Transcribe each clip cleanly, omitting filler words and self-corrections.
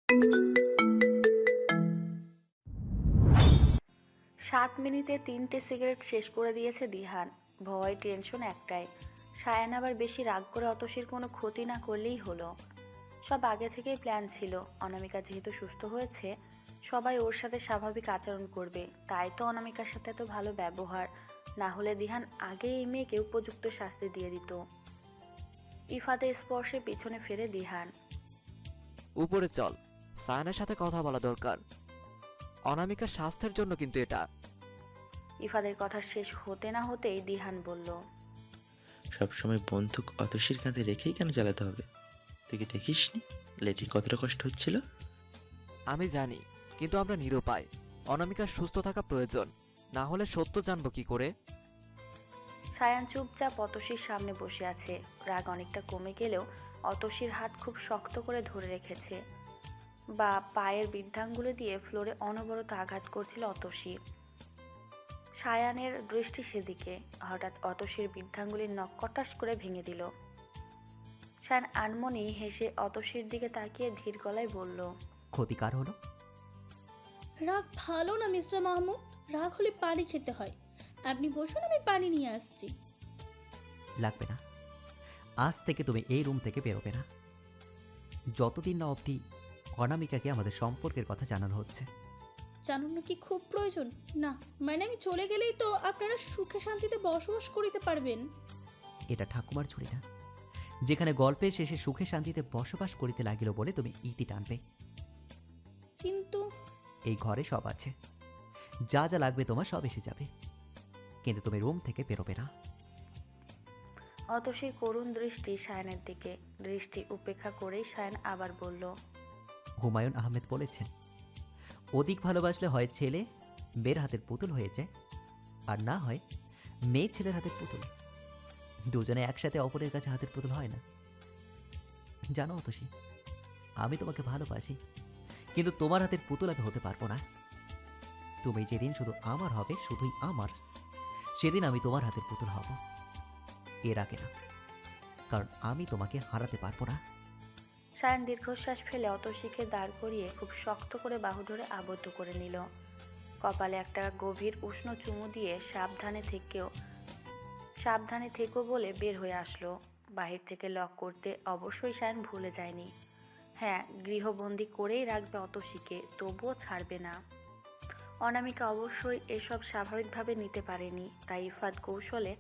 7 মিনিটে 3টে সিগারেট শেষ করে দিয়েছে দিহান। ভয় টেনশন একটাই, সায়ান আবার বেশি রাগ করে অতসীর কোনো ক্ষতি না করলেই হলো। সব আগে থেকেই প্ল্যান ছিল, অনামিকা যেহেতু সুস্থ হয়েছে সবাই ওর সাথে স্বাভাবিক আচরণ করবে, তাই তো অনামিকার সাথে এত ভালো ব্যবহার। না হলে দিহান আগে এই মেয়েকে উপযুক্ত শাস্তি দিয়ে দিত। ইফাতের স্পর্শে পিছনে ফেরে দিহান। উপরে চল, সায়ানের সাথে কথা বলা দরকার। অনামিকার স্বাস্থ্যের জন্য কিন্তু এটা। ইফাদের কথা শেষ হতে না হতেই দিহান বলল, সবসময় বন্দুক অতসীর কাঁধে রেখেই কেন চালাতে হবে? তুই কি দেখিসনি লেডির কতটা কষ্ট হচ্ছিল? আমি জানি, কিন্তু আমরা নিরুপায়। অনামিকার সুস্থ থাকা প্রয়োজন, না হলে সত্য জানবো কি করে? সায়ান চুপচাপ অতসীর সামনে বসে আছে। রাগ অনেকটা কমে গেলেও অতসীর হাত খুব শক্ত করে ধরে রেখেছে, বা পায়ের বৃদ্ধাঙ্গুলি দিয়ে ফ্লোরে অনবরত আঘাত করছিল অতসী। সায়ানের দৃষ্টি সেদিকে, হঠাৎ অতসীর বৃদ্ধাঙ্গুলির নখ কটাস করে ভেঙে দিল। সায়ান আনমনি হেসে অতসীর দিকে তাকিয়ে ধীর গলায় বলল, ক্ষতিকার হলো। রাগ ভালো না মিস্টার মাহমুদ, রাগ হলে পানি খেতে হয়। আপনি বসুন, আমি পানি নিয়ে আসছি। লাগবে না, আজ থেকে তুমি এই রুম থেকে বেরোবে না, যতদিন না অবধি অনামিকাকে আমাদের সম্পর্কের কথা জানানো হচ্ছে। জানানো কি খুব প্রয়োজন? না মানে আমি চলে গেলেই তো আপনারা সুখে শান্তিতে বসবাস করিতে পারবেন। এটা ঠাকুমার ছড়ি না, যেখানে গল্পের শেষে সুখে শান্তিতে বসবাস করিতে লাগিল বলে তুমি ইতি টানবে। কিন্তু এই ঘরে সব আছে, যা যা লাগবে তোমার সব এসে যাবে, কিন্তু তুমি রুম থেকে বেরোবে না। অতসীর করুণ দৃষ্টি সায়ানের দিকে, দৃষ্টি উপেক্ষা করেই সায়ান আবার বলল, হুমায়ুন আহমেদ বলেছেন, অধিক ভালোবাসলে হয় ছেলে মেয়ের হাতের পুতুল হয়ে যায়, আর না হয় মেয়ে ছেলের হাতের পুতুল। দুজনে একসাথে অপরের কাছে হাতের পুতুল হয় না। জানো অতসী, আমি তোমাকে ভালোবাসি, কিন্তু তোমার হাতের পুতুল আমি হতে পারবো না। তুমি যেদিন শুধু আমার হবে, শুধুই আমার, সেদিন আমি তোমার হাতের পুতুল হব। এর আগে না, কারণ আমি তোমাকে হারাতে পারবো না। সায়ান দীর্ঘশ্বাস ফেলে অতসীকে দাঁড় করিয়ে খুব শক্ত করে বাহু ধরে আবদ্ধ করে নিল। কপালে একটা গভীর উষ্ণ চুমু দিয়ে সাবধানে থেকো বলে বের হয়ে আসলো। বাহির থেকে লক করতে অবশ্যই সায়ান ভুলে যায়নি। হ্যাঁ, গৃহবন্দী করেই রাখবে অতসীকে, তবুও ছাড়বে না। অনামিকা অবশ্যই এসব স্বাভাবিকভাবে নিতে পারেনি, তাই ইফাত কৌশলে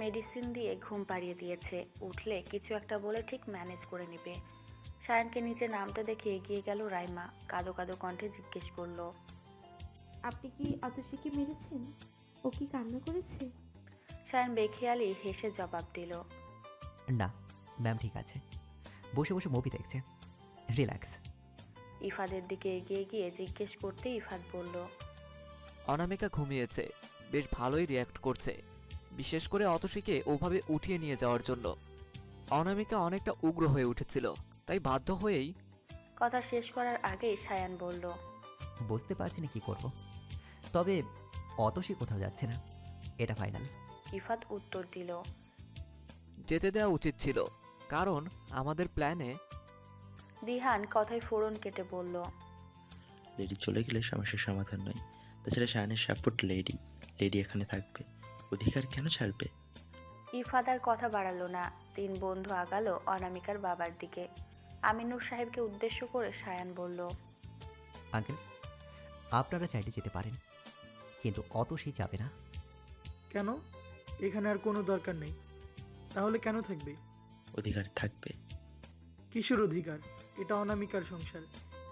মেডিসিন দিয়ে ঘুম পাড়িয়ে দিয়েছে। উঠলে কিছু একটা বলে ঠিক ম্যানেজ করে নেবে। সায়ানকে নিচে নামতে দেখে এগিয়ে গেল রাইমা, কাঁদো কাঁদো কণ্ঠে জিজ্ঞেস করলো, আপনি কি অতসীকে মেরেছেন? ও কি কান্না করেছে? সায়ান বেখেয়ালি হেসে জবাব দিল, না ম্যাম, ঠিক আছে, বসে বসে মুভি দেখছে, রিল্যাক্স। ইফাদের দিকে এগিয়ে গিয়ে জিজ্ঞেস করতে ইফাত বলল, অনামিকা ঘুমিয়েছে, বেশ ভালোই রিয়্যাক্ট করছে, বিশেষ করে অতসীকে ওভাবে উঠিয়ে নিয়ে যাওয়ার জন্য। অনামিকা অনেকটা উগ্র হয়ে উঠেছিল, তাই বাধ্য হয়েই। কথা শেষ করার আগেই সায়ান বলল, বুঝতে পারছি না কি করব, তবে অতসী কোথাও যাচ্ছে না, এটা ফাইনাল। ইফাত উত্তর দিল, যেতে দেওয়া উচিত ছিল, কারণ আমাদের প্ল্যানে। দিহান কথায় ফোড়ন কেটে বলল, লেডি চলে গেলে সমস্যার সমাধান নয়। তাছাড়া শায়নের সাপোর্ট লেডি, লেডি এখানে থাকবে, অধিকার কেন ছাড়বে? ইফাত আর কথা বাড়ালো না। 3 বন্ধু আগালো অনামিকার বাবার দিকে। আমিনুর সাহেবকে উদ্দেশ্য করে সায়ান বলল, আঙ্কেল, আপনারা চাইলে যেতে পারেন, কিন্তু অতসী যাবে না। কেন? এখানে আর কোনো দরকার নেই। তাহলে কেন থাকবে? অধিকার থাকবে। কিসের অধিকার? এটা অনামিকার সংসার,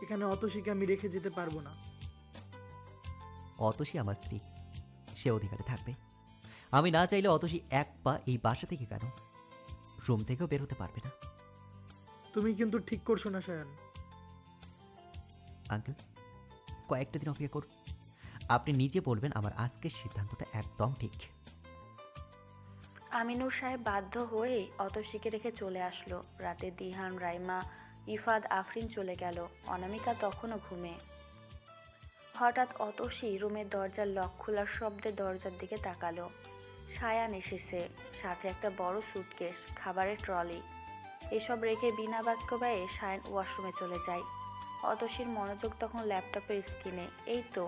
এখানে অতসীকে আমি রেখে যেতে পারবো না। অতসী আমার স্ত্রী, সে অধিকারে থাকবে। আমি না চাইলে অতসী এক পা এই বাসা থেকে কেন, রুম থেকেও বের হতে পারবে না। তুমি কিন্তু ঠিক করছো না সায়ান। আঙ্কেল, কয়েকটা দিন অপেক্ষা করুন, আপনি নিজে বলবেন আমার আজকের সিদ্ধান্তটা একদম ঠিক। আমিনুর সাহেব বাধ্য হয়ে অতসীকে রেখে চলে আসলো। রাতে দিহান, রাইমা, ইফাদ, আফরিন চলে গেল। অনামিকা তখনও ঘুমে। হঠাৎ অতসী রুমের দরজার লক খোলার শব্দে দরজার দিকে তাকালো। সায়ান এসেছে, সাথে একটা বড় সুটকেস, খাবারের ট্রলি। এসব রেখে বিনা বাক্য ব্যয়ে সায়ান ওয়াশরুমে চলে যায়। অতসীর মনোযোগ তখন ল্যাপটপের স্ক্রিনে। এই তো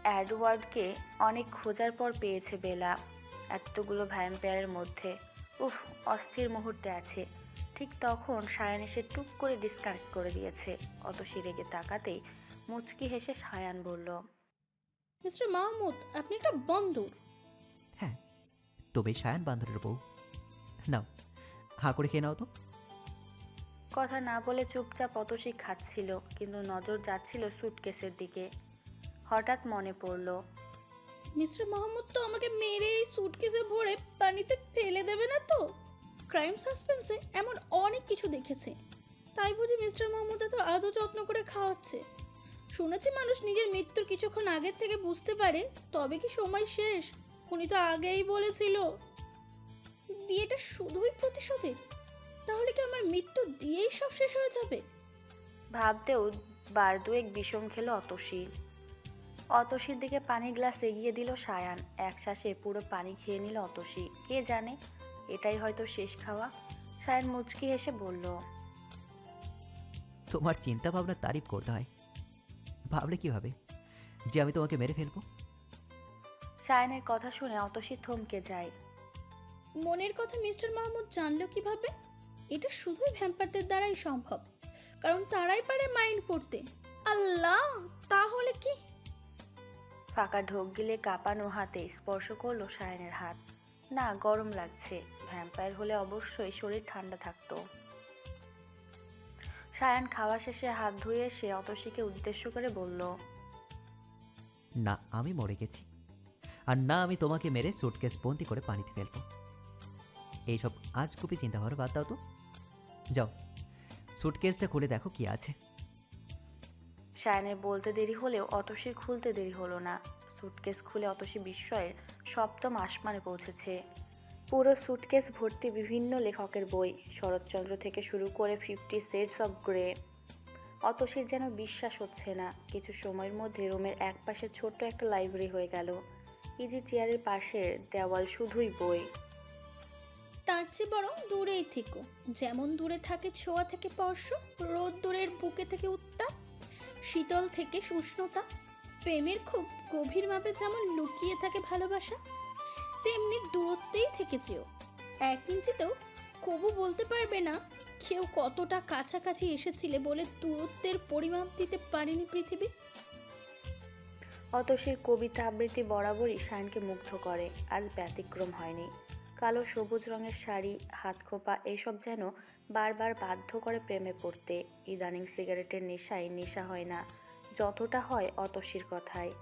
অ্যাডওয়ার্ডকে অনেক খোঁজার পর পেয়েছে বেলা, এতগুলো ভ্যাম্পায়ারের মধ্যে। উফ, অস্থির মুহূর্তে আছে। ঠিক তখন সায়ান এসে টুক করে ডিসকানেক্ট করে দিয়েছে। অতসী রেগে তাকাতেই মুচকি হেসে সায়ান বলল, মিস্টার মাহমুদ, আপনি একটা বন্দর। হ্যাঁ, তবে সায়ান বান্দরের বউ। নাও, হা করে খেয়ে নাও তো। কথা না বলে চুপচাপ অতসী খাচ্ছিল, কিন্তু নজর যাচ্ছিল সুটকেসের দিকে। হঠাৎ মনে পড়ল, মিস্টার মাহমুদ তো আমাকে মেরে এই সুটকেসে ভরে পানিতে ফেলে দেবে না তো? ক্রাইম সাসপেন্সে এমন অনেক কিছু দেখেছে, তাই বুঝি মিস্টার মাহমুদ এত আদৌ যত্ন করে খাওয়াচ্ছে। শুনেছি মানুষ নিজের মৃত্যুর কিছুক্ষণ আগের থেকে বুঝতে পারে, তবে কি সময় শেষ? উনি তো আগেই বলেছিল বিয়েটা শুধুই প্রতিশোধের। তাহলে কি আমার মৃত্যু দিয়েই সব শেষ হয়ে যাবে? ভাবতেও বার দুয়েক বিষম খেলো অতসী। অতসীর দিকে পানির গ্লাস এগিয়ে দিল সায়ান। এক শ্বাসে পুরো পানি খেয়ে নিল অতসী। কে জানে, এটাই হয়তো শেষ খাওয়া। সায়ান মুচকি হেসে বলল, তোমার চিন্তা ভাবনা তারিফ করতে হয়। ভাবলে কিভাবে যে আমি তোমাকে মেরে ফেলবো? সায়ানের কথা শুনে অতসী থমকে যায়। মনের কথা মিস্টার মাহমুদ জানলো কিভাবে? এটা শুধুই ভ্যাম্পারদের দ্বারাই সম্ভব, কারণ তারাই পারে মাইন্ড পড়তে। আল্লাহ, তাহলে কি? ফাঁকা ঢোক গিলে কাঁপানো হাতে স্পর্শ করলো সায়ানের হাত। না, গরম লাগছে। ভ্যাম্পায়ার হলে অবশ্যই শরীর ঠান্ডা থাকতো। সায়ান খাওয়া শেষে হাত ধুয়ে এসে অতসীকে উদ্দেশ্য করে বলল, না আমি মরে গেছি, আর না আমি তোমাকে মেরে সুটকেস বন্দি করে পানিতে ফেলবো। এইসব আজগুবি চিন্তা ভাবনা বাদ দাও তো। যাও, সুটকেসটা খুলে দেখো কি আছে। সায়ানের বলতে দেরি হলেও অতসীর খুলতে দেরি হলো না। সুটকেস খুলে অতসী বিস্ময়ের সপ্তম আসমানে পৌঁছেছে। পুরো সুটকেস ভর্তি বিভিন্ন লেখকের বই, শরৎচন্দ্র থেকে শুরু করে 50 শেডস অফ গ্রে। অতসীর যেন বিশ্বাস হচ্ছে না। কিছু সময়ের মধ্যে রুমের এক পাশে ছোট্ট একটা লাইব্রেরি হয়ে গেল। ইজি চেয়ারের পাশের দেওয়াল শুধুই বই। তার চেয়ে বরং দূরেই থেকো। যেমন দূরে থাকে ছোঁয়া থেকে স্পর্শ, রোদ দূরের বুকে থেকে উত্তাপ, শীতল থেকে উষ্ণতা। প্রেমের খুব গভীর মাপে যেমন লুকিয়ে থাকে ভালোবাসা, তেমনি দূরত্বেই থেকে যেও। 1 ইঞ্চিতেও কবু বলতে পারবে না কেউ কতটা কাছাকাছি এসেছিলে বলে দূরত্বের পরিমাপ দিতে পারেনি পৃথিবী। অতসীর কবিতা আবৃত্তি বরাবরই সায়নকে মুগ্ধ করে, আজ ব্যতিক্রম হয়নি। কালো সবুজ রঙের শাড়ি, হাতখোপা এসব যেন বারবার বাধ্য করে প্রেমে পড়তে। ইদানিং সিগারেটের নেশায় নেশা হয় না, যতটা হয় অতসীর কথায়।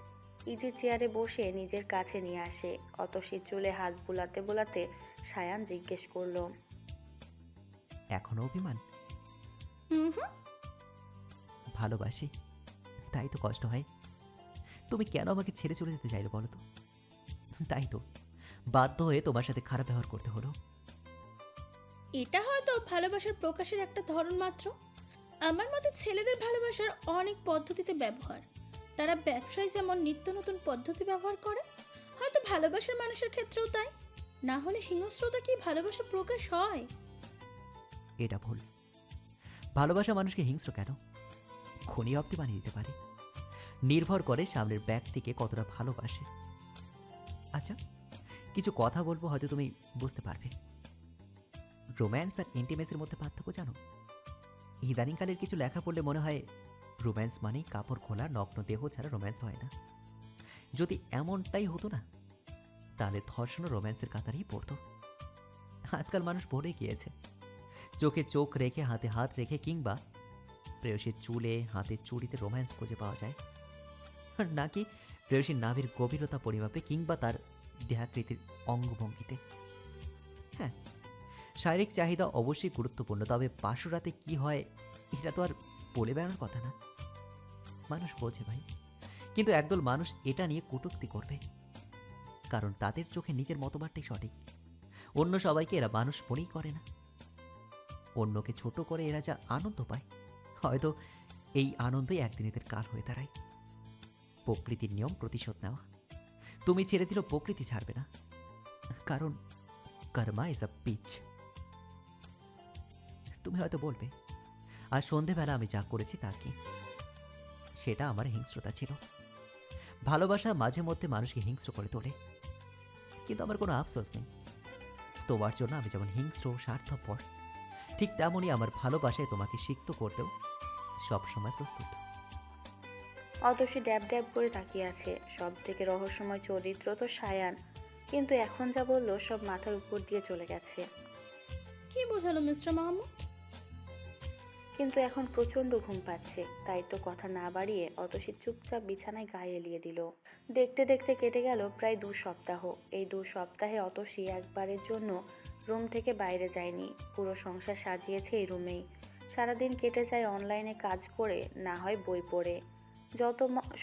ইজি চেয়ারে বসে নিজের কাছে নিয়ে আসে। অতসীর চুলে হাত বুলাতে বুলাতে সায়ান জিজ্ঞেস করলো, এখনো অভিমান? হুম। ভালোবাসি, তাই তো কষ্ট হয়। তুমি কেন আমাকে ছেড়ে চলে যেতে চাইলে বলো তো? তাই তো বাধ্য হয়ে তোমার সাথে খারাপ ব্যবহার করতে হলো। এটা হয়তো ভালোবাসার প্রকাশের একটা ধরন মাত্র। আমার মতে ছেলেদের ভালোবাসার অনেক পদ্ধতিতে ব্যবহার। তারা ব্যবসায় যেমন নিত্য নতুন পদ্ধতি ব্যবহার করে, হয়তো ভালোবাসার মানুষের ক্ষেত্রেও তাই। না হলে হিংস্রতা কি ভালোবাসা প্রকাশ হয়? এটা ভুল। ভালোবাসা মানুষকে হিংস্র কেন, খুনি অব্দি বানিয়ে দিতে পারে। নির্ভর করে সামনের ব্যক্তিকে কতটা ভালোবাসে। আচ্ছা, কিছু কথা বলবো, হয়তো তুমি বুঝতে পারবে। রোম্যান্স আর ইন্টিমেসির মধ্যে পার্থক্য জানো? ইদানিংকালের কিছু লেখা পড়লে মনে হয় রোম্যান্স মানেই কাপড় খোলা নগ্ন দেহ ছাড়া রোম্যান্স হয় না। যদি এমনটাই হতো না, তাহলে ধর্ষণ রোম্যান্সের কাতারেই পড়তো। আজকাল মানুষ ভরে গিয়েছে। চোখে চোখ রেখে, হাতে হাত রেখে, কিংবা প্রেয়সীর চুলে হাতে চুড়িতে রোম্যান্স খুঁজে পাওয়া যায়। আর নাকি প্রেয়সীর নাভির গভীরতা পরিমাপে, কিংবা তার দেহাকৃতির অঙ্গভঙ্গিতে। হ্যাঁ, শারীরিক চাহিদা অবশ্যই গুরুত্বপূর্ণ, তবে পাশুরাতে কি হয় এটা তো আর বলে বেড়ানোর কথা না। মানুষ বোঝে ভাই, কিন্তু একদল মানুষ এটা নিয়ে কটূক্তি করবে, কারণ তাদের চোখে নিজের মতবাদটাই সঠিক। অন্য সবাইকে এরা মানুষ মনেই করে না। অন্যকে ছোট করে এরা যা আনন্দ পায়, হয়তো এই আনন্দই একদিন এদের কাল হয়ে দাঁড়ায়। প্রকৃতির নিয়ম প্রতিশোধ নেওয়া। তুমি ছেড়ে দিল, প্রকৃতি ছাড়বে না, কারণ কর্মা ইজ আ পিচ। তুমি হয়তো বলবে, আর সন্ধেবেলা আমি যা করেছি তা কি? সেটা আমার হিংস্রতা ছিল। ভালোবাসা মাঝে মধ্যে মানুষকে হিংস্র করে তোলে, কিন্তু আমার কোনো আফসোস নেই। তোমার জন্য আমি যেমন হিংস্র ও স্বার্থপর, ঠিক তেমনই আমার ভালোবাসায় তোমাকে সিক্ত করতেও সবসময় প্রস্তুত। অতসী ড্যাব ড্যাব করে তাকিয়ে আছে। সব থেকে রহস্যময় চরিত্র তো সায়ান, কিন্তু এখন যা বললো সব মাথার উপর দিয়ে চলে গেছে। কি বোঝালো মিস্টার মাহমুদ? কিন্তু এখন প্রচণ্ড ঘুম পাচ্ছে, তাই তো কথা না বাড়িয়ে অতসী চুপচাপ বিছানায় গায়ে এলিয়ে দিল। দেখতে দেখতে কেটে গেল প্রায় 2 সপ্তাহ। এই 2 সপ্তাহে অতসী একবারের জন্য রুম থেকে বাইরে যায়নি। পুরো সংসার সাজিয়েছে এই রুমেই। সারাদিন কেটে যায় অনলাইনে কাজ করে, না হয় বই পড়ে।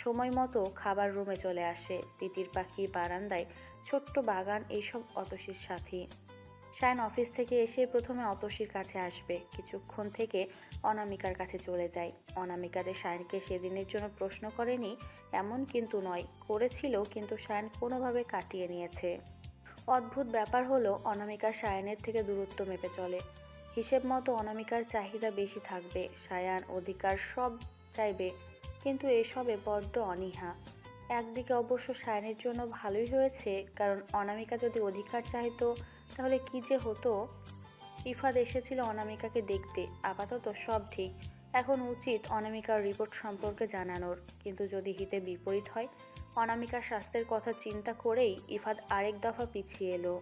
সময় মতো খাবার রুমে চলে আসে। তিতির পাখি, বারান্দায় ছোট্ট বাগান, এইসব অতসীর সাথী। শায়ন অফিস থেকে এসে প্রথমে অতসীর কাছে আসবে, কিছুক্ষণ থেকে অনামিকার কাছে চলে যায়। অনামিকা যে শায়নকে সেদিনের জন্য প্রশ্ন করেনি এমন কিন্তু নয়, করেছিল, কিন্তু শায়ন কোনোভাবে কাটিয়ে নিয়েছে। অদ্ভুত ব্যাপার হলো অনামিকা শায়নের থেকে দূরত্ব মেপে চলে। হিসেব মতো অনামিকার চাহিদা বেশি থাকবে, শায়ান অধিকার সব চাইবে, কিন্তু এসবে বড্ড অনীহা। একদিকে অবশ্য শায়নের জন্য ভালোই হয়েছে, কারণ অনামিকা যদি অধিকার চাইতো তাহলে কি যে হতো। ইফাদ এসেছিল অনামিকাকে দেখতে, আপাতত সব ঠিক। এখন উচিত অনামিকার রিপোর্ট সম্পর্কে জানানোর, কিন্তু যদি হিতে বিপরীত হয়। অনামিকার স্বাস্থ্যের কথা চিন্তা করেই ইফাদ আরেক দফা পিছিয়ে এলো।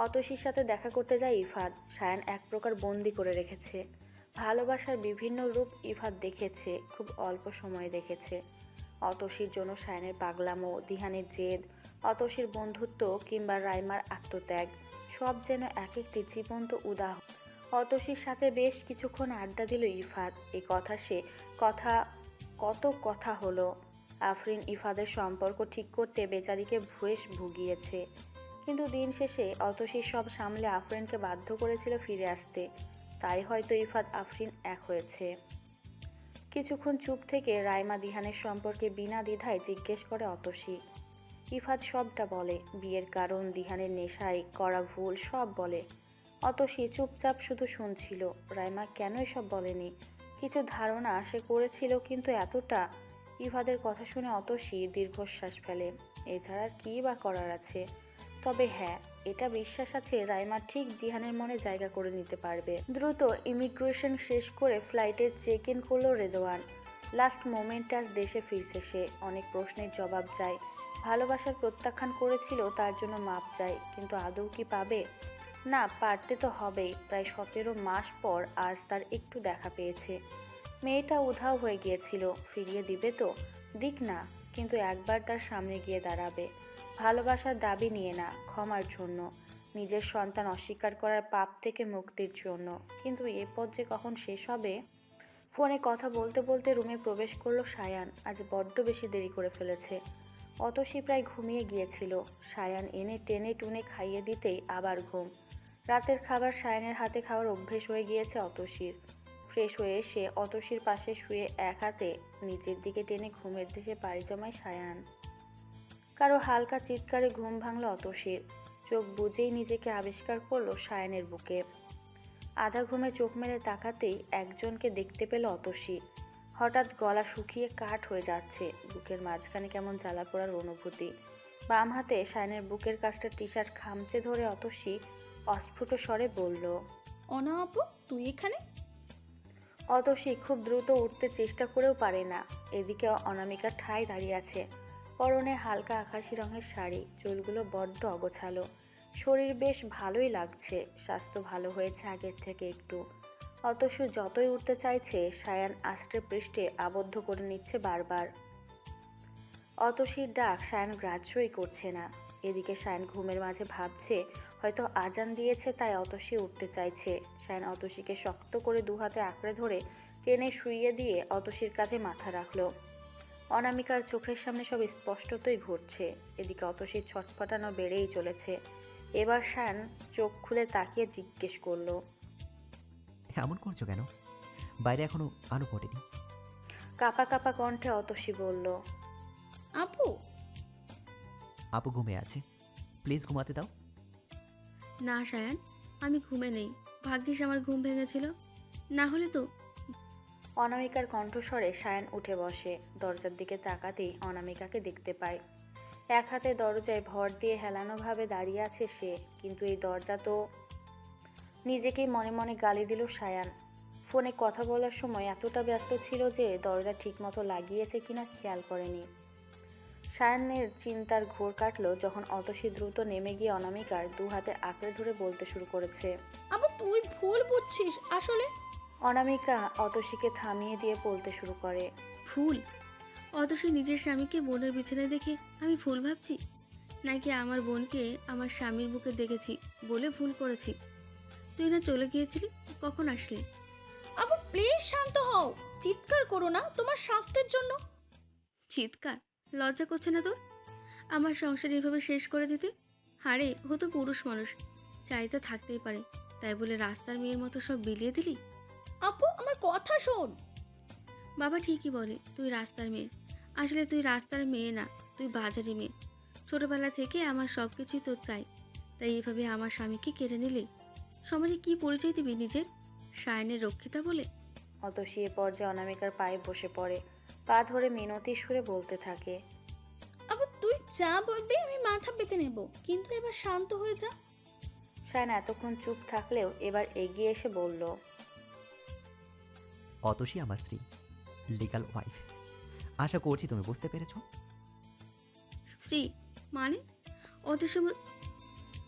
অতসীর সাথে দেখা করতে যায় ইফাদ। শায়ান এক প্রকার বন্দি করে রেখেছে। ভালোবাসার বিভিন্ন রূপ ইফাদ দেখেছে, খুব অল্প সময়ে দেখেছে। অতসীর জন্য শায়ানের পাগলামো, দিহানের জেদ, অতসীর বন্ধুত্ব কিংবা রাইমার আত্মত্যাগ, সব যেন এক একটি জীবন্ত উদাহরণ। অতসীর সাথে বেশ কিছুক্ষণ আড্ডা দিল ইফাদ। এই কথা সে কথা কত কথা হলো। আফরিন ইফাদের সম্পর্ক ঠিক করতে বেচারিকে ভুয়েস ভুগিয়েছে, কিন্তু দিন শেষে অতসীর সব সামলে আফরিনকে বাধ্য করেছিল ফিরে আসতে। তাই হয়তো ইফাদ আফরিন এক হয়েছে। কিছুক্ষণ চুপ থেকে রাইমা দিহানের সম্পর্কে বিনা দ্বিধায় জিজ্ঞেস করে অতসী। ইফাদ সবটা বলে, বিয়ের কারণ, দিহানের নেশায় করা ভুল সব বলে। অতসী চুপচাপ শুধু শুনছিল। রাইমা কেন এসব বলেনি, কিছু ধারণা সে করেছিল, কিন্তু এতটা। ইফাদের কথা শুনে অতসী দীর্ঘশ্বাস ফেলে। এছাড়া আর কী বা করার আছে। তবে হ্যাঁ, এটা বিশ্বাস আছে রাইমা ঠিক দিহানের মনে জায়গা করে নিতে পারবে। দ্রুত ইমিগ্রেশন শেষ করে ফ্লাইটে চেক ইন করলো রেদওয়ান। লাস্ট মোমেন্টে আজ দেশে ফিরছে সে। অনেক প্রশ্নের জবাব চায়। ভালোবাসার প্রত্যাখ্যান করেছিল, তার জন্য মাপ চায়, কিন্তু আদৌ কি পাবে? না, পারতে তো হবেই। প্রায় 17 মাস পর আজ তার একটু দেখা পেয়েছে। মেয়েটা উধাও হয়ে গিয়েছিল, ফিরিয়ে দিবে তো? দিক না, কিন্তু একবার তার সামনে গিয়ে দাঁড়াবে। ভালোবাসার দাবি নিয়ে না, ক্ষমার জন্য, নিজের সন্তান অস্বীকার করার পাপ থেকে মুক্তির জন্য। কিন্তু এ পথ যে কখন শেষ হবে। ফোনে কথা বলতে বলতে রুমে প্রবেশ করলো শায়ান। আজ বড্ড বেশি দেরি করে ফেলেছে। অতসী প্রায় ঘুমিয়ে গিয়েছিল। শায়ান এনে টেনে টুনে খাইয়ে দিতেই আবার ঘুম। রাতের খাবার শায়ানের হাতে খাওয়ার অভ্যেস হয়ে গিয়েছে অতসীর। ফ্রেশ হয়ে এসে অতসীর পাশে শুয়ে এক হাতে নিচের দিকে টেনে ঘুমের দেশে পাড়ি জমায় শায়ান। কারো হালকা চিৎকারে ঘুম ভাঙল অতসীর। চোখ বুজেই নিজেকে আবিষ্কার করলো শায়ানের বুকে। আধা ঘুমে চোখ মেলে তাকাতেই একজনকে দেখতে পেল অতসী। হঠাৎ গলা শুকিয়ে কাঠ হয়ে যাচ্ছে, বুকের মাঝখানে কেমন জ্বালা পোড়ার অনুভূতি। বাম হাতে শায়ানের বুকের কাছটা টি শার্ট খামচে ধরে অতসী অস্ফুট স্বরে বলল, অনা আপু, তুই এখানে? অতসী খুব দ্রুত উঠতে চেষ্টা করেও পারে না। এদিকে অনামিকা ঠায় দাঁড়িয়ে আছে, পরনে হালকা আকাশি রঙের শাড়ি, চুলগুলো বড্ড অগোছালো। শরীর বেশ ভালোই লাগছে, স্বাস্থ্য ভালো হয়েছে আগের থেকে একটু। অতসী যতই উঠতে চাইছে, শায়ান আষ্টে পৃষ্ঠে আবদ্ধ করে নিচ্ছে বারবার। অতসীর ডাক শায়ান গ্রাহ্যই করছে না। এদিকে শায়ান ঘুমের মাঝে ভাবছে হয়তো আজান দিয়েছে, তাই অতসী উঠতে চাইছে। শায়ান অতসীকে শক্ত করে 2 হাতে আঁকড়ে ধরে টেনে শুইয়ে দিয়ে অতসীর কাঁধে মাথা রাখলো। অনামিকার চোখের সামনে সব স্পষ্টতই ঘটছে। এদিকে অতসীর ছটফটানো বেড়েই চলেছে। এবার শায়ান চোখ খুলে তাকিয়ে জিজ্ঞেস করলো, এমন করছো কেন? বাইরে এখনো আলো ফোটেনি। কাপা কাপা কণ্ঠে অতসী বলল, আপু, আপু ঘুমিয়ে আছে, প্লিজ ঘুমাতে দাও। না সায়ান, আমি ঘুমে নেই। ভাগ্যিস আমার ঘুম ভেঙেছিল, না হলে তো। অনামিকার কণ্ঠস্বরে সায়ান উঠে বসে। দরজার দিকে তাকাতেই অনামিকাকে দেখতে পায়। এক হাতে দরজায় ভর দিয়ে হেলানোভাবে দাঁড়িয়ে আছে সে, কিন্তু এই দরজা তো। নিজেকেই মনে মনে গালি দিল সায়ান। ফোনে কথা বলার সময় এতটা ব্যস্ত ছিল যে দরজা ঠিকমতো লাগিয়েছে কিনা খেয়াল করেনি। সায়ানের চিন্তার ঘোর কাটল যখন অতসী দ্রুত নেমে গিয়ে অনামিকার দু হাতে আঁকড়ে ধরে বলতে শুরু করেছে। আবু তুই ভুল বুঝছিস, আসলে অনামিকা অতসীকে থামিয়ে দিয়ে বলতে শুরু করে। ফুল? অথচ নিজের স্বামীকে বোনের বিছানায় দেখে আমি ভুল ভাবছি, নাকি আমার বোনকে আমার স্বামীর বুকে দেখেছি বলে ভুল করেছি? তুই না চলে গিয়েছিলি, কখন আসলি? আবু প্লিজ শান্ত হও, চিৎকার করো না তোমার স্বাস্থ্যের জন্য। চিৎকার? লজ্জা করছে না তোর আমার সংসার এভাবে শেষ করে দিতে? হারে, ও তো পুরুষ মানুষ, চাই তো থাকতেই পারে, তাই বলে রাস্তার মেয়ের মতো সব বিলিয়ে দিলি? আপু আমার কথা শোন। বাবা ঠিকই বলে তুই রাস্তার মেয়ে, আসলে তুই রাস্তার মেয়ে না, তুই বাজারি মেয়ে। ছোটবেলা থেকে আমার সব কিছুই তোর চাই, তাই এভাবে আমার স্বামীকে কেড়ে নিলি। সমাজে কি পরিচয় দিবি নিজের? সায়নের রক্ষিতা বলে? অতসী এ পর্যায়ে অনামিকার পায়ে বসে পড়ে, পা ধরে মিনতি সুরে বলতে থাকে। আবু তুই যা বলবি আমি মাথা পেতে নেব, কিন্তু এবার শান্ত হয়ে যা। সায়ন এতক্ষণ চুপ থাকলেও এবার এগিয়ে এসে বলল। অতসী আমার স্ত্রী, লিগাল ওয়াইফ। আশা করছি তুমি বুঝতে পেরেছো। স্ত্রী মানে?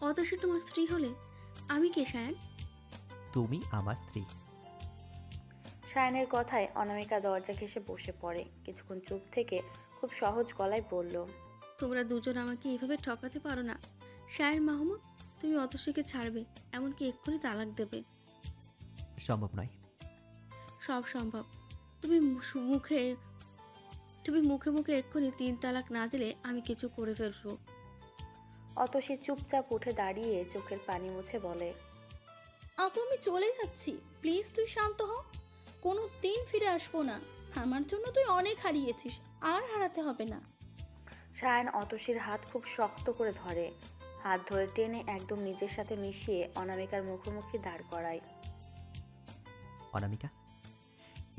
অতসী তোমার স্ত্রী হলে আমি কে সায়ন? তুমি আমার স্ত্রী। সায়নের কথায় অনামিকা দরজা ঘেঁষে বসে পড়ে। কিছুক্ষণ চুপ থেকে খুব সহজ গলায় বলল। তোমরা দুজন আমাকে এইভাবে ঠকাতে পারো না। সায়ন মাহমুদ, তুমি অতসীকে ছাড়বে, এমনকি এক্ষুনি তালাক দেবে? সম্ভব নয়। সব সম্ভব। তুমি মুখে মুখে মুখে এক্ষুনি 3 তালাক না দিলে আমি কিছু করে ফেলবো। অতসী চুপচাপ উঠে দাঁড়িয়ে চোখের পানি মুছে বলে। আপু আমি চলে যাচ্ছি, প্লিজ তুই শান্ত হ। কোনো দিন ফিরে আসবো না, আমার জন্য তুই অনেক হারিয়েছিস, আর হারাতে হবে না। সায়ন অতসীর হাত খুব শক্ত করে ধরে, হাত ধরে টেনে একদম নিজের সাথে মিশিয়ে অনামিকার মুখোমুখি দাঁড় করায়। অনামিকা,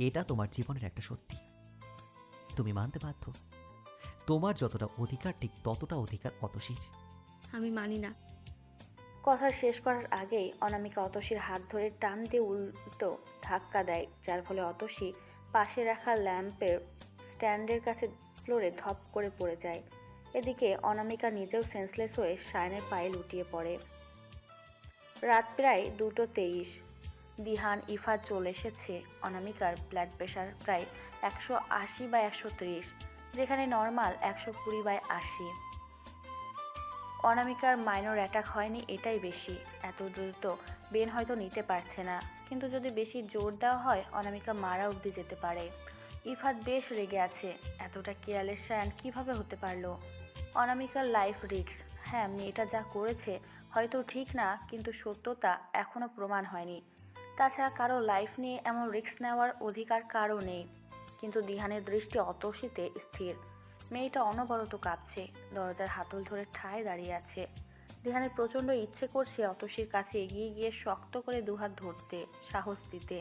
এটা তোমার জীবনের একটা সত্যি, তুমি মানতে বাধ্য। তোমার যতটা অধিকার ঠিক ততটা অধিকার অতসীর। আমি মানি না। কথা শেষ করার আগেই অনামিকা অতসীর হাত ধরে টান দিয়ে উল্টো ধাক্কা দেয়, যার ফলে অতসী পাশে রাখা ল্যাম্পের স্ট্যান্ডের কাছে ফ্লোরে ধপ করে পড়ে যায়। এদিকে অনামিকা নিজেও সেন্সলেস হয়ে সায়নের পায়ে লুটিয়ে পড়ে। রাত প্রায় 2:23। দিহান ইফাত চলে এসেছে। অনামিকার ব্লাড প্রেশার প্রায় 180/130, যেখানে নর্মাল 120/80। অনামিকার মাইনর অ্যাটাক হয়নি, এটাই বেশি। এত দ্রুত বেন হয়তো নিতে পারছে না, কিন্তু যদি বেশি জোর দেওয়া হয় অনামিকা মারা অবধি যেতে পারে। ইফাত বেশ রেগে আছে, এতটা কেয়ারলেস সায়ান কীভাবে হতে পারলো। অনামিকার লাইফ রিস্ক। হ্যাঁ, মেয়েটা যা করেছে হয়তো ঠিক না, কিন্তু সত্যতা এখনও প্রমাণ হয়নি। তাছাড়া কারো লাইফ নিয়ে এমন রিস্ক নেওয়ার অধিকার কারও নেই। কিন্তু দিহানের দৃষ্টি অতসীতে স্থির। মেয়েটা অনবরত কাঁপছে, দরজার হাতল ধরে ঠায় দাঁড়িয়ে আছে। দিহানের প্রচণ্ড ইচ্ছে করছে অতসীর কাছে এগিয়ে গিয়ে শক্ত করে দুহাত ধরতে, সাহস দিতে।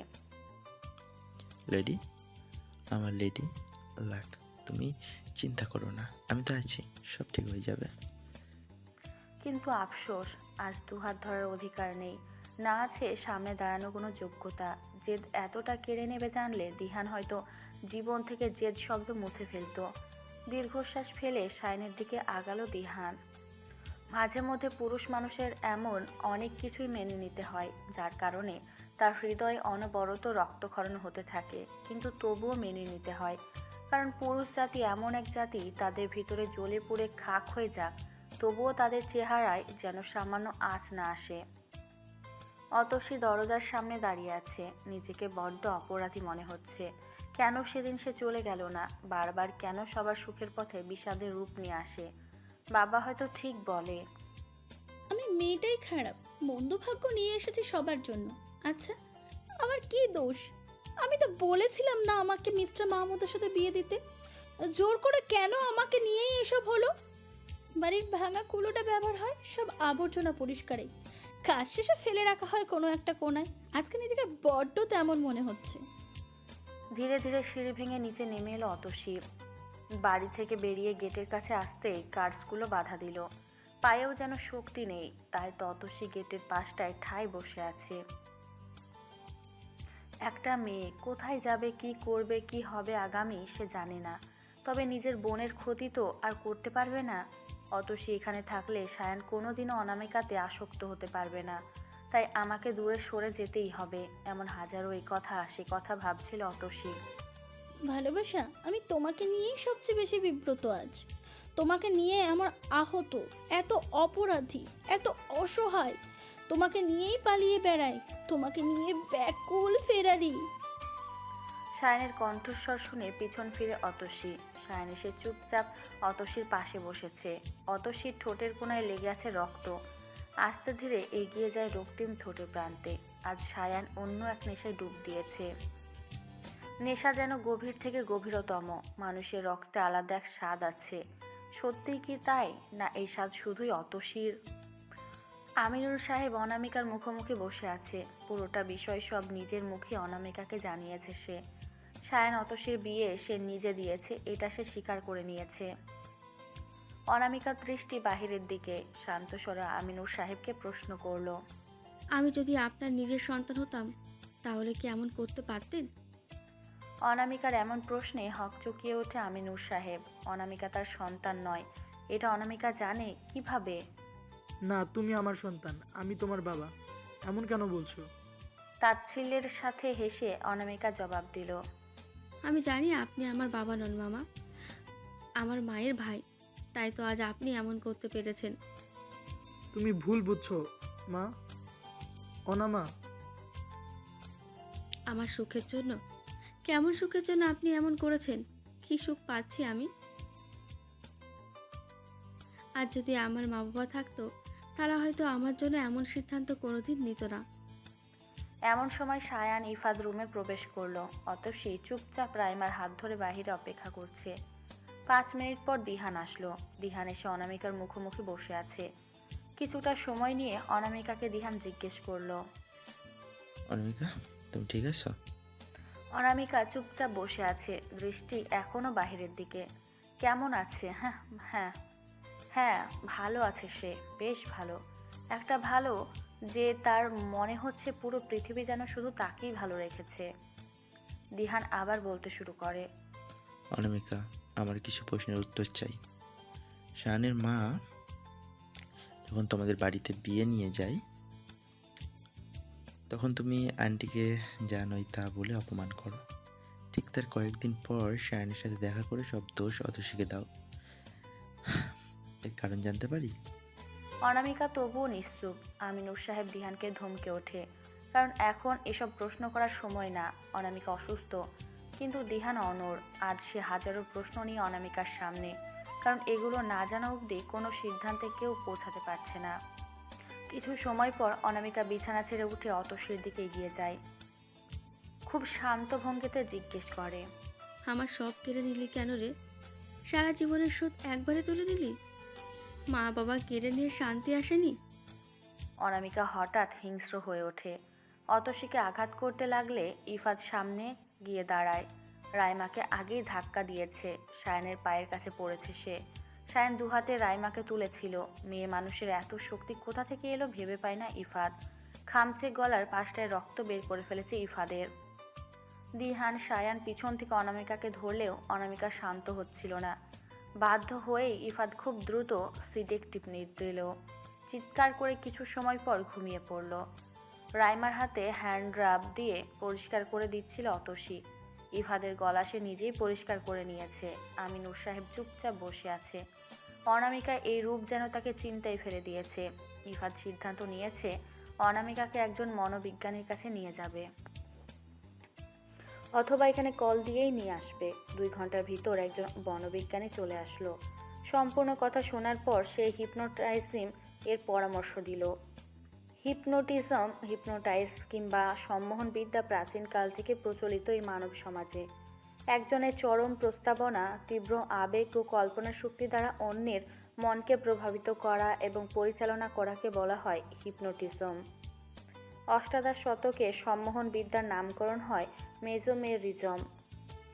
লেডি, আমার লেডি লাক, তুমি চিন্তা করো না, আমি তো আছি, সব ঠিক হয়ে যাবে। কিন্তু আফসোস, আজ দুহাত ধরার অধিকার নেই, না আছে সামনে দাঁড়ানো কোনো যোগ্যতা। জেদ এতটা কেড়ে নেবে জানলে দিহান হয়তো জীবন থেকে জেদ শব্দ মুছে ফেলতো। দীর্ঘশ্বাস ফেলে সায়নের দিকে আগালো দিহান। মাঝে মধ্যে পুরুষ মানুষের এমন অনেক কিছুই মেনে নিতে হয়, যার কারণে তার হৃদয়ে অনবরত রক্তক্ষরণ হতে থাকে, কিন্তু তবুও মেনে নিতে হয়। কারণ পুরুষ জাতি এমন এক জাতি, তাদের ভিতরে জ্বলে পুড়ে খাক হয়ে যাক, তবুও তাদের চেহারায় যেন সামান্য আঁচ না আসে। অতসী দরজার সামনে দাঁড়িয়ে আছে, নিজেকে বড্ড অপরাধী মনে হচ্ছে। কেন সেদিন সে চলে গেল না? বারবার কেন সবার সুখের পথে বিষাদের রূপ নিয়ে আসে? বাবা হয়তো ঠিক বলে। আমি মেয়েটাই খারাপ, মন্দ ভাগ্য নিয়ে এসেছি সবার জন্য। আচ্ছা আমার কি দোষ? আমি তো বলেছিলাম না আমাকে মিস্টার মাহমুদের সাথে বিয়ে দিতে। জোর করে কেন আমাকে নিয়েই এসব হলো? বাড়ির ভাঙা কুলোটা ব্যবহার হয় সব আবর্জনা পরিষ্কারে, কাজ শেষে ফেলে রাখা হয় কোনো একটা কোনায়। আজকে নিজেকে বড্ড তেমন মনে হচ্ছে। ধীরে ধীরে সিঁড়ি ভেঙে নিচে নেমে এলো অতসী। বাড়ি থেকে বেরিয়ে গেটের কাছে আসতেই গার্ডসগুলো বাধা দিল। পায়েও যেন শক্তি নেই, তাই ততসী গেটের পাশটায় ঠায় বসে আছে। একটা মেয়ে কোথায় যাবে, কি করবে, কি হবে আগামী সে জানে না, তবে নিজের বোনের ক্ষতি তো আর করতে পারবে না। অতসী এখানে থাকলে সায়ান কোনোদিনও অনামিকাতে আসক্ত হতে পারবে না, তাই আমাকে দূরে সরে যেতেই হবে। এমন হাজারো এই কথা সে কথা ভাবছিল অতসী। ভালোবাসা, আমি তোমাকে নিয়েই সবচেয়ে বেশি বিব্রত আজ। তোমাকে নিয়ে আমার আহত, এত অপরাধী, এত অসহায়, তোমাকে নিয়েই পালিয়ে বেড়াই, তোমাকে নিয়ে ব্যাকুল ফেরারি। সায়ানের কণ্ঠস্বর শুনে পিছন ফিরে অতসী। সায়ান এসে চুপচাপ অতসীর পাশে বসেছে। অতসীর ঠোঁটের কোণায় লেগে আছে রক্ত। আস্তে ধীরে এগিয়ে যায় রক্তিম ঠোঁটের প্রান্তে। আজ সায়ান অন্য এক নেশায় ডুব দিয়েছে। নেশা যেন গভীর থেকে গভীরতম। মানুষের রক্তে আলাদা এক স্বাদ আছে। সত্যিই কি তাই, না এই স্বাদ শুধুই অতসীর? আমিনুর সাহেব অনামিকার মুখোমুখি বসে আছে। পুরোটা বিষয় সব নিজের মুখে অনামিকাকে জানিয়েছে সে। সায়ান অতসীর বিয়ে সে নিজে দিয়েছে, এটা সে স্বীকার করে নিয়েছে। অনামিকার দৃষ্টি বাহিরের দিকে। শান্ত স্বরে আমিনুর সাহেবকে প্রশ্ন করলো, আমি যদি আপনার নিজের সন্তান হতাম তাহলে কি এমন করতে পারতেন? অনামিকার এমন প্রশ্নে হকচকিয়ে ওঠে আমিনুর সাহেব। অনামিকা তার সন্তান নয়, এটা অনামিকা জানে কিভাবে? না, তুমি আমার সন্তান, আমি তোমার বাবা। এমন কেন বলছো? তাচ্ছিল্যের সাথে হেসে অনামিকা জবাব দিল, আমি জানি আপনি আমার বাবা নন মামা, আমার মায়ের ভাই, তাই তো আজ আপনি এমন করতে পেরেছেন। তুমি ভুল বুঝছো মা। অনামা, আমার সুখের জন্য? কেমন সুখের জন্য আপনি এমন করেছেন? কি সুখ পাচ্ছি আমি? আর যদি আমার মা বাবা থাকতো তারা হয়তো আমার জন্য এমন সিদ্ধান্ত কোনোদিন নিত না। এমন সময় সায়ান ইফাদ রুমে প্রবেশ করলো। অতসী চুপচাপ রাইমার হাত ধরে বাহিরে অপেক্ষা করছে। 5 মিনিট পর দিহান আসলো। দিহান এসে অনামিকার মুখোমুখি বসে আছে। কিছুটা সময় নিয়ে অনামিকাকে দিহান জিজ্ঞেস করলো, অনামিকা, তুমি ঠিক আছো? অনামিকা চুপচাপ বসে আছে, দৃষ্টি এখনো বাহিরের দিকে। কেমন আছে? হ্যাঁ হ্যাঁ হ্যাঁ, ভালো আছে সে, বেশ ভালো। একটা ভালো যে তার মনে হচ্ছে পুরো পৃথিবী যেন শুধু তাকেই ভালো রেখেছে। দিহান আবার বলতে শুরু করে, অনামিকা, আমার কিছু প্রশ্নের উত্তর চাই। শাহানের মা যখন তোমাদের বাড়িতে বিয়ে নিয়ে যায়, তখন তুমি আন্টিকে যা নয় তা বলে অপমান করো। ঠিক তার কয়েকদিন পর শায়ানের সাথে দেখা করে সব দোষ অতসীকে দাও। এর কারণ জানতে পারি? অনামিকা তবুও নিশ্চুপ। আমিনুর সাহেব দিহানকে ধমকে ওঠে, কারণ এখন এসব প্রশ্ন করার সময় না। অনামিকা অসুস্থ, কিন্তু দিহান অনড়। আজ সে হাজারো প্রশ্ন নিয়ে অনামিকার সামনে, কারণ এগুলো না জানা অবধি কোনো সিদ্ধান্তে কেউ পৌঁছাতে পারছে না। কিছু সময় পর অনামিকা বিছানা ছেড়ে উঠে অতসীর দিকে এগিয়ে যায়। খুব শান্ত ভঙ্গিতে জিজ্ঞেস করে, আমার সব কেড়ে নিলি কেন রে? সারা জীবনের শোধ একবারে তুলে নিলি? মা বাবা কেড়ে নিয়ে শান্তি আসেনি? অনামিকা হঠাৎ হিংস্র হয়ে ওঠে। অতসীকে আঘাত করতে লাগলে ইফাত সামনে গিয়ে দাঁড়ায়। রাইমাকে আগেই ধাক্কা দিয়েছে। সায়ানের পায়ের কাছে পড়েছে সে। সায়ান দুহাতে রাইমাকে তুলেছিল। মেয়ে মানুষের এত শক্তি কোথা থেকে এলো ভেবে পায় না ইফাত। খামচে গলার পাশটায় রক্ত বের করে ফেলেছে ইফাদের। দিহান সায়ান পিছন থেকে অনামিকাকে ধরলেও অনামিকা শান্ত হচ্ছিল না। বাধ্য হয়ে ইফাত খুব দ্রুত সিটেক টিপনি দিল। চিৎকার করে কিছু সময় পর ঘুমিয়ে পড়ল। রাইমার হাতে হ্যান্ড রাব দিয়ে পরিষ্কার করে দিচ্ছিল অতসী। ইফাদের গলা সে নিজেই পরিষ্কার করে নিয়েছে। আমিনুর সাহেব চুপচাপ বসে আছে। অনামিকা এই রূপ যেন তাকে চিন্তায় ফেলে দিয়েছে। ইফাদ সিদ্ধান্ত নিয়েছে অনামিকাকে একজন মনোবিজ্ঞানীর কাছে নিয়ে যাবে, অথবা এখানে কল দিয়েই নিয়ে আসবে। 2 ঘন্টার ভিতর একজন বনবিজ্ঞানী চলে আসলো। সম্পূর্ণ কথা শোনার পর সে হিপনোটাইজিম এর পরামর্শ দিল। হিপনোটাইজ কিংবা সম্মোহন বিদ্যা প্রাচীনকাল থেকে প্রচলিত এই মানব সমাজে। একজনের চরম প্রস্তাবনা, তীব্র আবেগ ও কল্পনা শক্তি দ্বারা অন্যের মনকে প্রভাবিত করা এবং পরিচালনা করাকে বলা হয় হিপনোটিজম। অষ্টাদশ শতকে সম্মোহন বিদ্যার নামকরণ হয় মেজোমেরিজম।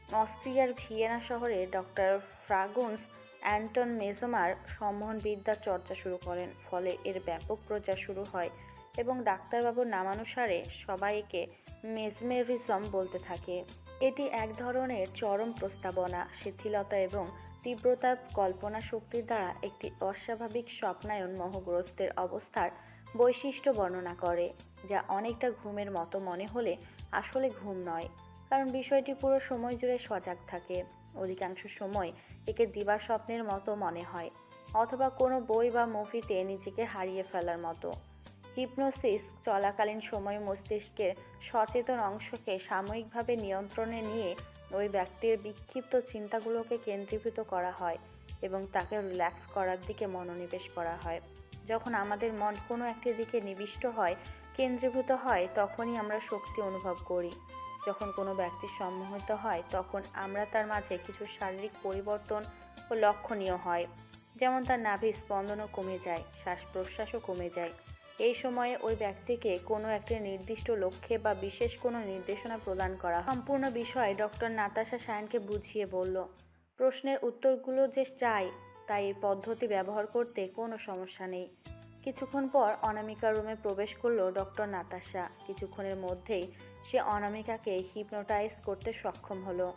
অস্ট্রিয়ার ভিয়েনা শহরে ডক্টর ফ্রাগুন্স অ্যান্টন মেজমার সম্মোহনবিদ্যার চর্চা শুরু করেন। ফলে এর ব্যাপক প্রচার শুরু হয় এবং ডাক্তারবাবুর নামানুসারে সবাই একে মেসমেরিজম বলতে থাকে। এটি এক ধরনের চরম প্রস্তাবনা, শিথিলতা এবং তীব্রতার কল্পনা শক্তির দ্বারা একটি অস্বাভাবিক স্বপ্নায়ন মোহগ্রস্তের অবস্থার বৈশিষ্ট্য বর্ণনা করে, যা অনেকটা ঘুমের মতো মনে হলে আসলে ঘুম নয়, কারণ বিষয়টি পুরো সময় জুড়ে সজাগ থাকে। অধিকাংশ সময় একে দিবা স্বপ্নের মতো মনে হয়, অথবা কোনো বই বা মুভিতে নিজেকে হারিয়ে ফেলার মতো। হিপনোসিস চলাকালীন সময় মস্তিষ্কের সচেতন অংশকে সাময়িকভাবে নিয়ন্ত্রণে নিয়ে ওই ব্যক্তির বিক্ষিপ্ত চিন্তাগুলোকে কেন্দ্রীভূত করা হয় এবং তাকে রিল্যাক্স করার দিকে মনোনিবেশ করা হয়। যখন আমাদের মন কোনো একটি দিকে নিবিষ্ট হয়, কেন্দ্রীভূত হয়, তখনই আমরা শক্তি অনুভব করি। যখন কোনো ব্যক্তি সম্মোহিত হয়, তখন আমরা তার মাঝে কিছু শারীরিক পরিবর্তন ও লক্ষণীয় হয়, যেমন তার নাভির স্পন্দনও কমে যায়, শ্বাস প্রশ্বাসও কমে যায়। এই সময়ে ওই ব্যক্তিকে কোনো একটি নির্দিষ্ট লক্ষ্যে বা বিশেষ কোনো নির্দেশনা প্রদান করা হয়। সম্পূর্ণ বিষয় ডক্টর নাতাশা সায়নকে বুঝিয়ে বলল। প্রশ্নের উত্তরগুলো যে চাই, তাই এই পদ্ধতি ব্যবহার করতে কোনো সমস্যা নেই। কিছুক্ষণ পর অনামিকার রুমে প্রবেশ করলো ডক্টর নাতাশা। কিছুক্ষণের মধ্যেই সে অনামিকাকে হিপনোটাইজ করতে সক্ষম হলো।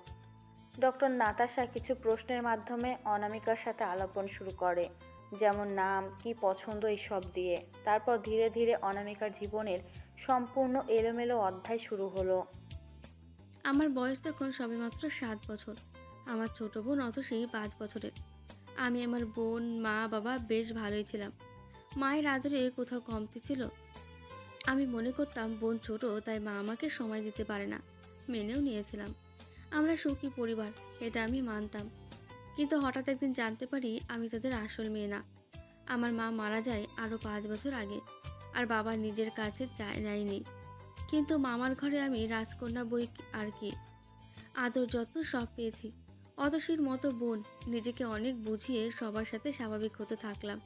ডক্টর নাতাশা কিছু প্রশ্নের মাধ্যমে অনামিকার সাথে আলাপন শুরু করে, যেমন নাম, কি পছন্দ, এইসব দিয়ে। তারপর ধীরে ধীরে অনামিকার জীবনের সম্পূর্ণ এলোমেলো অধ্যায় শুরু হলো। আমার বয়স তখন সবেমাত্র 7 বছর। আমার ছোট বোন অতসী 5 বছরের। আমি আমার বোন, মা, বাবা বেশ ভালোই ছিলাম। মায়ের আদরে কোথাও কমতি ছিল? আমি মনে করতাম বোন ছোট, তাই মা আমাকে সময় দিতে পারে না। মেনেও নিয়েছিলাম। আমরা সুখী পরিবার, এটা আমি মানতাম। কিন্তু হঠাৎ একদিন জানতে পারি আমি তাদের আসল মেয়ে না। আমার মা মারা যায় আরও 5 বছর আগে, আর বাবা নিজের কাছে নেয়নি। কিন্তু মামার ঘরে আমি রাজকন্যা বই আর কি, আদর যত্ন সব পেয়েছি। অতসীর মতো বোন, নিজেকে অনেক বুঝিয়ে সবার সাথে স্বাভাবিক হতে থাকলাম।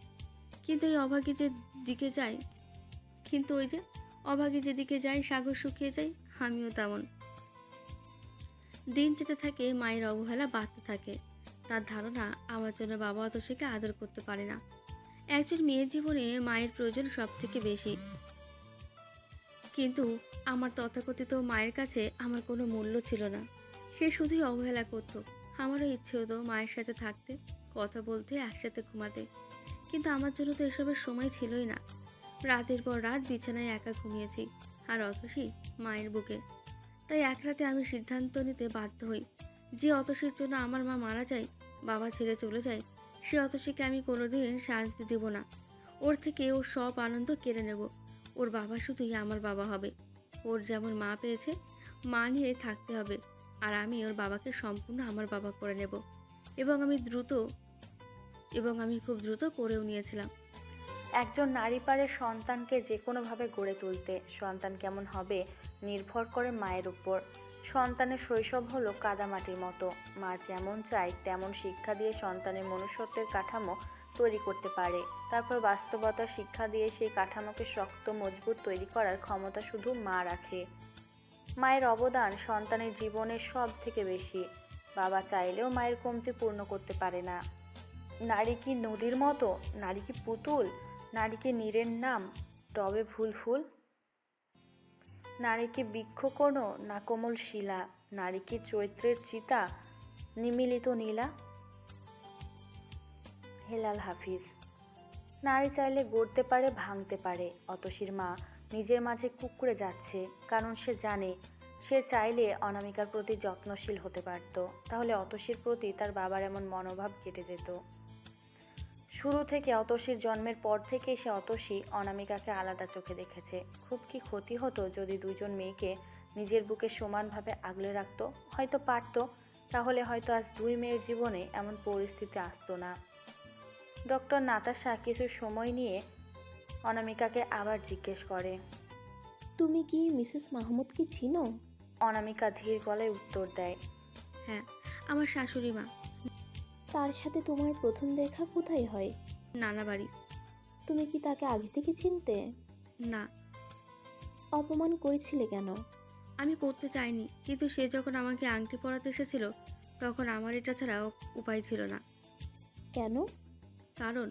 কিন্তু এই অভাগী যে দিকে যায় কিন্তু ওই যে অভাগী যেদিকে যায় সাগর শুকিয়ে যায়, আমিও তেমন। দিন যেতে থাকে, মায়ের অবহেলা বাড়তে থাকে। তার ধারণা আমার জন্য বাবা অতসীকে আদর করতে পারে না। একজন মেয়ের জীবনে মায়ের প্রয়োজন সব থেকে বেশি। কিন্তু আমার তথাকথিত মায়ের কাছে আমার কোনো মূল্য ছিল না। সে শুধুই অবহেলা করত। আমারও ইচ্ছে হতো মায়ের সাথে থাকতে, কথা বলতে, একসাথে ঘুমাতে। কিন্তু আমার জন্য তো এসবের সময় ছিলই না। রাতের পর রাত বিছানায় একা ঘুমিয়েছি, আর অতসী মায়ের বুকে। তাই এক রাতে আমি সিদ্ধান্ত নিতে বাধ্য হই যে অতসীর জন্য আমার মা মারা যায়, বাবা ছেড়ে চলে যায়, সে অতসীকে আমি কোনোদিন শান্তি দেব না। ওর থেকে ওর সব আনন্দ কেড়ে নেব। ওর বাবা শুধুই আমার বাবা হবে। ওর যেমন মা পেয়েছে, মা নিয়ে থাকতে হবে। আর আমি ওর বাবাকে সম্পূর্ণ আমার বাবা করে নেব। এবং আমি খুব দ্রুত করেও নিয়েছিলাম। একজন নারী পারে সন্তানকে যে কোনোভাবে গড়ে তুলতে। সন্তান কেমন হবে নির্ভর করে মায়ের উপর। সন্তানের শৈশব হলো কাদামাটির মতো। মা যেমন চায় তেমন শিক্ষা দিয়ে সন্তানের মনুষ্যত্বের কাঠামো তৈরি করতে পারে। তারপর বাস্তবতার শিক্ষা দিয়ে সেই কাঠামোকে শক্ত মজবুত তৈরি করার ক্ষমতা শুধু মা রাখে। মায়ের অবদান সন্তানের জীবনের সব থেকে বেশি। বাবা চাইলেও মায়ের কমতি পূর্ণ করতে পারে না। নারী কি নদীর মতো? নারী কি পুতুল? নারী কি নীরের নাম, টবে ফুল ফুল? নারী কি বৃক্ষ কোনো না কোমল শিলা? নারী কি চৈত্রের চিতা, নিমিলিত নীলা? হেলাল হাফিজ। নারী চাইলে গড়তে পারে, ভাঙতে পারে। অতসীর মা নিজের মাঝে কুঁকড়ে যাচ্ছে, কারণ সে জানে সে চাইলে অনামিকার প্রতি যত্নশীল হতে পারত। তাহলে অতসীর প্রতি তার বাবার এমন মনোভাব কেটে যেত। শুরু থেকে অতসীর জন্মের পর থেকেই সে অতসী অনামিকাকে আলাদা চোখে দেখেছে। খুব কি ক্ষতি হতো যদি দুজন মেয়েকে নিজের বুকে সমানভাবে আগলে রাখতো? হয়তো পারত। তাহলে হয়তো আজ দুই মেয়ের জীবনে এমন পরিস্থিতি আসতো না। ডক্টর নাতাশা কিছু সময় নিয়ে অনামিকাকে আবার জিজ্ঞেস করে, তুমি কি মিসেস মাহমুদকে চিনো? অনামিকা ধীর গলায় উত্তর দেয়, হ্যাঁ, আমার শাশুড়ি মা। তার সাথে তোমার প্রথম দেখা কোথায় হয়? নানা বাড়ি। তুমি কি তাকে আগে থেকে চিনতে? না, অপমান করেছিলে কেন? আমি করতে চাইনি, কিন্তু সে যখন আমাকে আংটি পরাতে এসেছিল তখন আমার এটা ছাড়া উপায় ছিল না। কেন? কারণ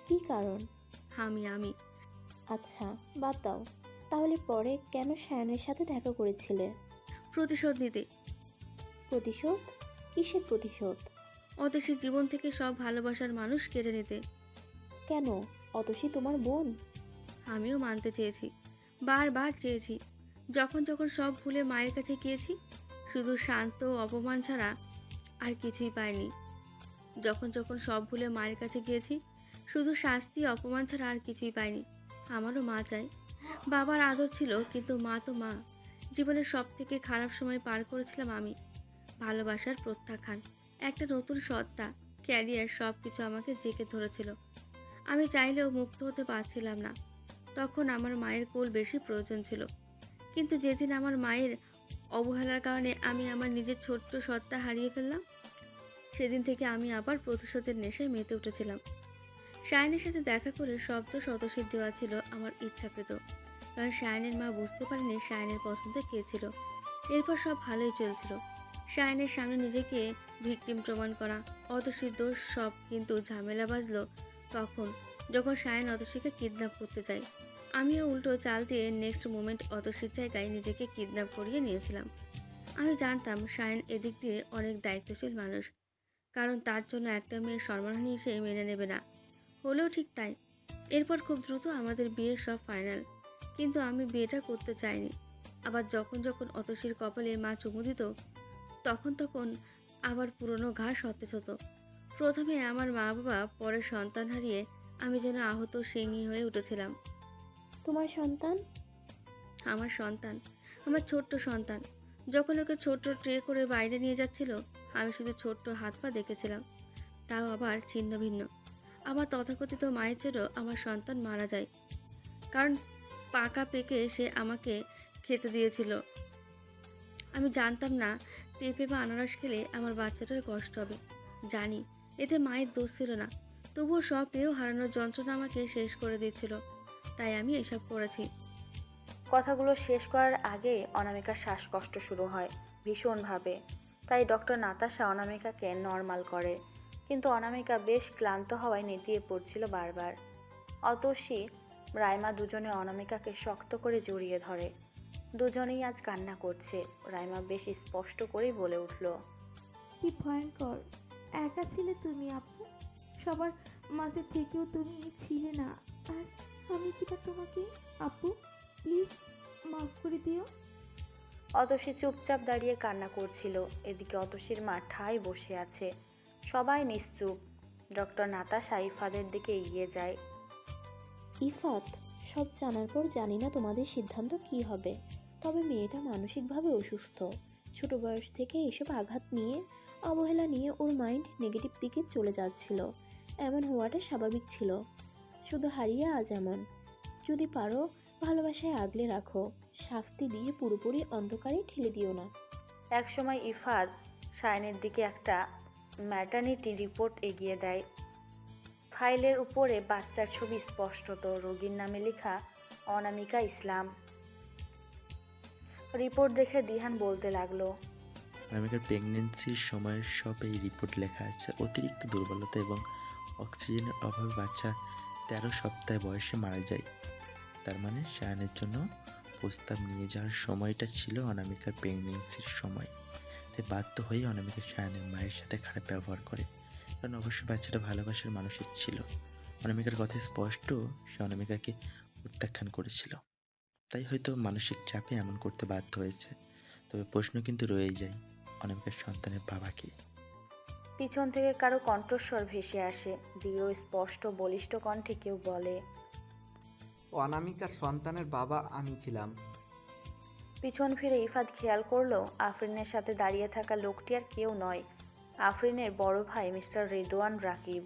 কি কারণ? আমি আচ্ছা, বাদ দাও। তাহলে পরে কেন শায়ানের সাথে দেখা করেছিলে? প্রতিশোধ নিতে। প্রতিশোধ? কিসের প্রতিশোধ? অতসী জীবন থেকে সব ভালোবাসার মানুষ কেড়ে নিতে। কেন? অতসী তোমার বোন। আমিও মানতে চেয়েছি, বারবার চেয়েছি। যখন যখন সব ভুলে মায়ের কাছে গিয়েছি, শুধু শান্ত অপমান ছাড়া আর কিছুই পাইনি। যখন যখন সব ভুলে মায়ের কাছে গিয়েছি, শুধু শাস্তি অপমান ছাড়া আর কিছুই পাইনি। আমারও মা চাই। বাবার আদর ছিল, কিন্তু মা তো মা। জীবনের সব থেকে খারাপ সময় পার করেছিলাম আমি। ভালোবাসার প্রত্যাখ্যান, একটা নতুন সত্তা, ক্যারিয়ার, সব কিছু আমাকে জেঁকে ধরেছিল। আমি চাইলেও মুক্ত হতে পারছিলাম না। তখন আমার মায়ের কোল বেশি প্রয়োজন ছিল। কিন্তু যেদিন আমার মায়ের অবহেলার কারণে আমি আমার নিজের ছোট্ট সত্তা হারিয়ে ফেললাম, সেদিন থেকে আমি আবার প্রতিশোধের নেশায় মেতে উঠেছিলাম। শায়নের সাথে দেখা করে শব্দ শতসিদ্ধ দেওয়া ছিল আমার ইচ্ছাকৃত, কারণ শায়নের মা বুঝতে পারেনি শায়নের পছন্দ কে ছিল। এরপর সব ভালোই চলছিল। শায়নের সামনে নিজেকে ভিকটিম প্রমাণ করা, অতসীর দোষ সব, কিন্তু ঝামেলা বাজলো তখন যখন শায়ন অতসীকে কিডন্যাপ করতে চায়। আমিও উল্টো চাল দিয়ে নেক্সট মোমেন্ট অতসীর জায়গায় নিজেকে কিডন্যাপ করিয়ে নিয়েছিলাম। আমি জানতাম শায়ন এদিক দিয়ে অনেক দায়িত্বশীল মানুষ, কারণ তার জন্য একটা মেয়ের সম্মানহানি সে মেনে নেবে না। হলেও ঠিক তাই। এরপর খুব দ্রুত আমাদের বিয়ের সব ফাইনাল, কিন্তু আমি বিয়েটা করতে চাইনি। আবার যখন যখন অতসীর কপালে মা চুমু দিত, তখন তখন আবার পুরনো ঘা সতেজ হতো। প্রথমে আমার মা বাবা, পরে সন্তান হারিয়ে আমি যেন আহত সিংহী হয়ে উঠেছিলাম। তোমার সন্তান? আমার সন্তান, আমার ছোট্ট সন্তান। যখন ওকে ছোট্ট ট্রে করে বাইরে নিয়ে যাচ্ছিল, আমি শুধু ছোট্ট হাত পা দেখেছিলাম, তাও আবার ছিন্ন ভিন্ন। আমার তথাকথিত মায়ের জন্য আমার সন্তান মারা যায়, কারণ পাকা পেকে সে আমাকে খেতে দিয়েছিল। আমি জানতাম না পেঁপে বা আনারস খেলে আমার বাচ্চাটার কষ্ট হবে। জানি এতে মায়ের দোষ ছিল না, তবুও সব পেয়েও হারানোর যন্ত্রণা আমাকে শেষ করে দিচ্ছিল। তাই আমি এসব করেছি। কথাগুলো শেষ করার আগে অনামিকার শ্বাসকষ্ট শুরু হয় ভীষণভাবে। তাই ডক্টর নাতাশা অনামিকাকে নর্মাল করে, কিন্তু অনামিকা বেশ ক্লান্ত হওয়ায় নেতিয়ে পড়ছিল বারবার। অতসী, রাইমা দুজনে অনামিকাকে শক্ত করে জড়িয়ে ধরে। দুজনেই আজ কান্না করছে। রাইমা বেশ স্পষ্ট করেই বলে উঠল, কি ভয়ঙ্কর! একা ছিলে তুমি আপু, সবার মাঝে থেকেও তুমি ছিলে না। আর আমি কি না তোমাকে? আপু প্লিজ মাফ করে দিও। অতসী চুপচাপ দাঁড়িয়ে কান্না করছিল। এদিকে অতসীর মা ঠায় বসে আছে। সবাই নিশ্চুপ। ডক্টর নাতাশা ইফাদের দিকে এগিয়ে যায়। ইফাত, সব জানার পর জানি না তোমাদের সিদ্ধান্ত কি হবে, তবে মেয়েটা মানসিকভাবে অসুস্থ। ছোট বয়স থেকে এসব আঘাত নিয়ে, অবহেলা নিয়ে ওর মাইন্ড নেগেটিভ দিকে চলে যাচ্ছিল। এমন হওয়াটা স্বাভাবিক ছিল, শুধু হারিয়ে আজ এমন। যদি পারো ভালোবাসায় আগলে রাখো, শাস্তি দিয়ে পুরোপুরি অন্ধকারে ঠেলে দিও না। একসময় ইফাদ শায়নের দিকে একটা ম্যাটার্নিটি রিপোর্ট এগিয়ে দেয়। ফাইলের উপরে বাচ্চার ছবি স্পষ্টত, রোগীর নামে লেখা অনামিকা ইসলাম। রিপোর্ট দেখে দিহান বলতে লাগলো, অনামিকার প্রেগনেন্সির সময়ের সব এই রিপোর্ট লেখা আছে। অতিরিক্ত দুর্বলতা এবং অক্সিজেনের অভাবে বাচ্চা 13 সপ্তাহ বয়সে মারা যায়। তার মানে শায়নের জন্য প্রস্তাব নিয়ে যাওয়ার সময়টা ছিল অনামিকার প্রেগনেন্সির সময়। তাই বাধ্য হয়ে অনামিকা শায়নের মায়ের সাথে খারাপ ব্যবহার করে, কারণ অবশ্যই বাচ্চাটা ভালোবাসার মানুষের ছিল। অনামিকার কথায় স্পষ্ট, সে অনামিকাকে প্রত্যাখ্যান করেছিল। তাই হয়তো মানসিক চাপে এমন করতে বাধ্য হয়েছে। তবে প্রশ্ন কিন্তু রয়েই যায়, অনামিকার সন্তানের বাবাকে। পিছন থেকে কারো কণ্ঠস্বর ভেসে আসে। দৃঢ়, স্পষ্ট, বলিষ্ঠ কণ্ঠে কেউ বলে, অনামিকার সন্তানের বাবা আমি ছিলাম। পিছন ফিরে ইফাদ খেয়াল করলো আফরিনের সাথে দাঁড়িয়ে থাকা লোকটি আর কেউ নয়, আফরিনের বড় ভাই মিস্টার রেদওয়ান রাকিব।